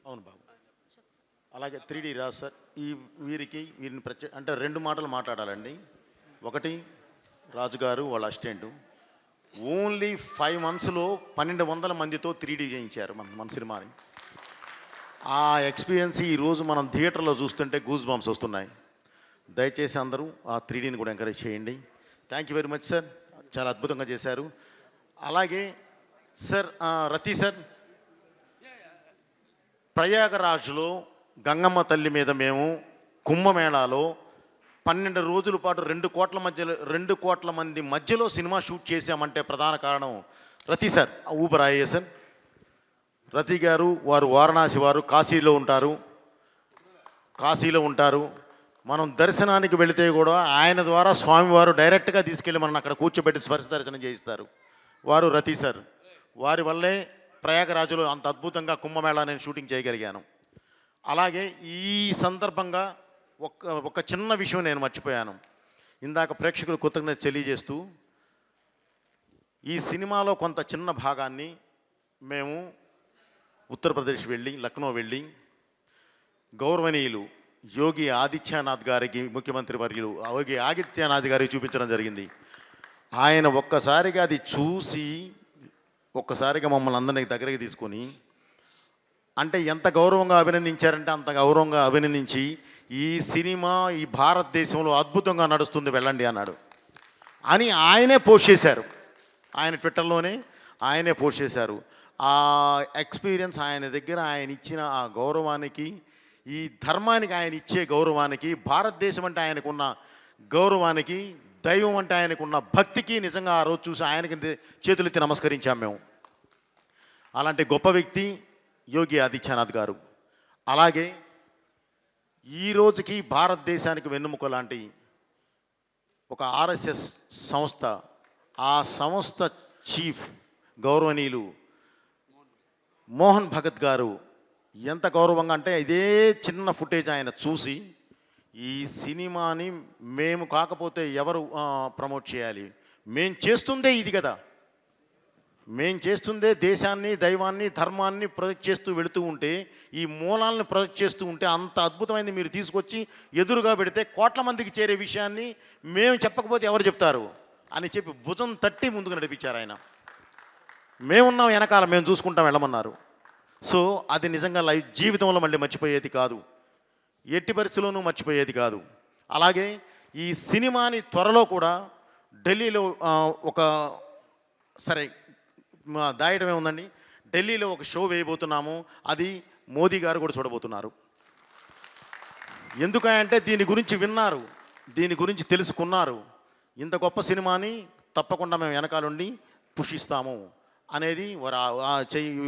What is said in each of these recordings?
అవును బాబు. అలాగే 3D రాజు sir. వీరిని అంటే 2 మాటలు మాట్లాడాలండి. ఒకటి రాజుగారు వాళ్ళ అసిస్టెంటు ఓన్లీ 5 monthsలో 1200 మందితో 3D చేయించారు మన సినిమాని. ఆ ఎక్స్పీరియన్స్ ఈరోజు మనం థియేటర్లో చూస్తుంటే గూస్ బంప్స్ వస్తున్నాయి. దయచేసి అందరూ ఆ 3Dని కూడా ఎంకరేజ్ చేయండి. Thank you very much sir, చాలా అద్భుతంగా చేశారు. అలాగే సార్ రతి సార్, ప్రయాగరాజ్లో గంగమ్మ తల్లి మీద మేము కుంభమేళాలో 12 రోజుల పాటు 2 కోట్ల మంది మధ్యలో సినిమా షూట్ చేశామంటే ప్రధాన కారణం రతి సార్. ఊబర్ సార్ రతి గారు, వారు వారణాసి వారు, కాశీలో ఉంటారు. మనం దర్శనానికి వెళితే కూడా ఆయన ద్వారా స్వామివారు డైరెక్ట్గా తీసుకెళ్ళి మనం అక్కడ కూర్చోబెట్టి స్పర్శ దర్శనం చేయిస్తారు. వారు రతి సార్. వారి వల్లే ప్రయాగరాజులో అంత అద్భుతంగా కుంభమేళా నేను షూటింగ్ చేయగలిగాను. అలాగే ఈ సందర్భంగా ఒక చిన్న విషయం నేను మర్చిపోయాను. ఇందాక ప్రేక్షకులు కృతజ్ఞత తెలియజేస్తూ, ఈ సినిమాలో కొంత చిన్న భాగాన్ని మేము ఉత్తరప్రదేశ్ వెళ్ళి, లక్నో వెళ్ళి, గౌరవనీయులు యోగి ఆదిత్యనాథ్ గారికి, ముఖ్యమంత్రి వర్యులు యోగి ఆదిత్యనాథ్ గారికి చూపించడం జరిగింది. ఆయన ఒక్కసారిగా అది చూసి ఒక్కసారిగా మమ్మల్ని అందరినీ దగ్గరికి తీసుకొని, అంటే ఎంత గౌరవంగా అభినందించారంటే అంత గౌరవంగా అభినందించి, ఈ సినిమా ఈ భారతదేశంలో అద్భుతంగా నడుస్తుంది, వెళ్ళండి అన్నాడు అని ఆయనే పోస్ట్ చేశారు. ఆయన ట్విట్టర్లోనే ఆయనే పోస్ట్ చేశారు. ఆ ఎక్స్పీరియన్స్ ఆయన దగ్గర ఆయన ఇచ్చిన ఆ గౌరవానికి, ఈ ధర్మానికి ఆయన ఇచ్చే గౌరవానికి, భారతదేశం అంటే ఆయనకున్న గౌరవానికి, దైవం అంటే ఆయనకున్న భక్తికి నిజంగా ఆ రోజు చూసి ఆయనకి చేతులెత్తి నమస్కరించాం మేము. అలాంటి గొప్ప వ్యక్తి యోగి ఆదిత్యనాథ్ గారు. అలాగే ఈ రోజుకి భారతదేశానికి వెన్నెముక లాంటి ఒక ఆర్ఎస్ఎస్ సంస్థ, ఆ సంస్థ చీఫ్ గౌరవనీయులు మోహన్ భగత్ గారు ఎంత గౌరవంగా అంటే, ఇదే చిన్న ఫుటేజ్ ఆయన చూసి, ఈ సినిమాని మేము కాకపోతే ఎవరు ప్రమోట్ చేయాలి, మేము చేస్తుందే ఇది కదా, మేము చేస్తుందే దేశాన్ని, దైవాన్ని, ధర్మాన్ని ప్రొజెక్ట్ చేస్తూ వెళుతూ ఉంటే, ఈ మూలాలను ప్రొజెక్ట్ చేస్తూ ఉంటే, అంత అద్భుతమైనది మీరు తీసుకొచ్చి ఎదురుగా పెడితే కోట్ల మందికి చేరే విషయాన్ని మేము చెప్పకపోతే ఎవరు చెప్తారు అని చెప్పి భుజం తట్టి ముందుకు నడిపించారు ఆయన. మేమున్నాం వెనకాల, మేము చూసుకుంటాం వెళ్ళమన్నారు. సో అది నిజంగా జీవితంలో మళ్ళీ మర్చిపోయేది కాదు, ఎట్టి పరిస్థితుల్లోనూ మర్చిపోయేది కాదు. అలాగే ఈ సినిమాని త్వరలో కూడా ఢిల్లీలో సరే దాయటమే ఉందండి, ఢిల్లీలో ఒక షో వేయబోతున్నాము. అది మోదీ గారు కూడా చూడబోతున్నారు. ఎందుకంటే దీని గురించి విన్నారు, దీని గురించి తెలుసుకున్నారు. ఇంత గొప్ప సినిమాని తప్పకుండా మేము వెనకాలండి పుషిస్తాము అనేది వారు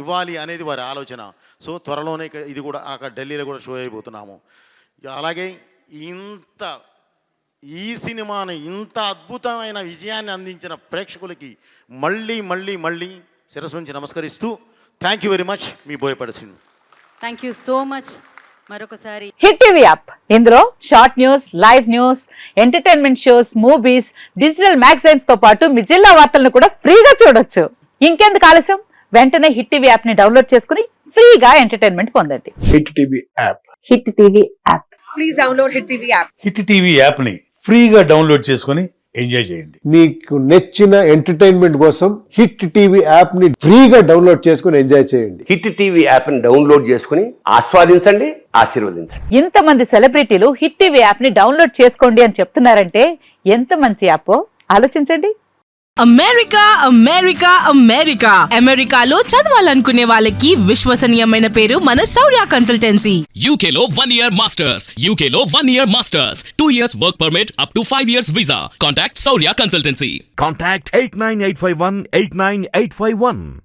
ఇవ్వాలి అనేది వారి ఆలోచన. సో త్వరలోనే ఇది కూడా అక్కడ ఢిల్లీలో కూడా షో అయిపోతున్నాము. అలాగే ఈ సినిమాని ఇంత అద్భుతమైన విజయాన్ని అందించిన ప్రేక్షకులకి మళ్ళీ మళ్ళీ మళ్ళీ శిరస్సు నుంచి నమస్కరిస్తూ థ్యాంక్ యూ వెరీ మచ్. మీ బోయపడి. Thank you so much. మరొకసారి హిట్ టీవీ యాప్, ఇందులో short news, live news, entertainment shows, movies, digital magazines తో పాటు మీ జిల్లా వార్తలను కూడా ఫ్రీగా చూడొచ్చు. ఇంకెందుకు ఆలస్యం, వెంటనే హిట్ టీవీ యాప్ ని డౌన్లోడ్ చేసుకుని ఫ్రీగా ఎంటర్టైన్మెంట్ పొందండి. Hit TV app. Hit TV app. Please download hit TV app. Hit TV app ని ఫ్రీగా డౌన్లోడ్ చేసుకుని ఎంజాయ్ చేయండి. మీకు నచ్చిన ఎంటర్టైన్మెంట్ కోసం హిట్ టీవీ యాప్ ని ఫ్రీగా డౌన్లోడ్ చేసుకుని ఎంజాయ్ చేయండి. హిట్ టీవీ యాప్ ని డౌన్లోడ్ చేసుకుని ఆస్వాదించండి, ఆశీర్వదించండి. ఇంతమంది సెలబ్రిటీలు హిట్ టీవీ యాప్ ని డౌన్లోడ్ చేసుకోండి అని చెప్తున్నారంటే ఎంత మంచి యాప్ ఆలోచించండి. అమెరికా అమెరికాలో చదవాలనుకునే వాళ్ళకి విశ్వసనీయమైన పేరు మన శౌర్య కన్సల్టెన్సీ. UK లో 1 year masters, 2 years work permit up to 5 years visa. Contact Saurya Consultancy. Contact 89851 89851.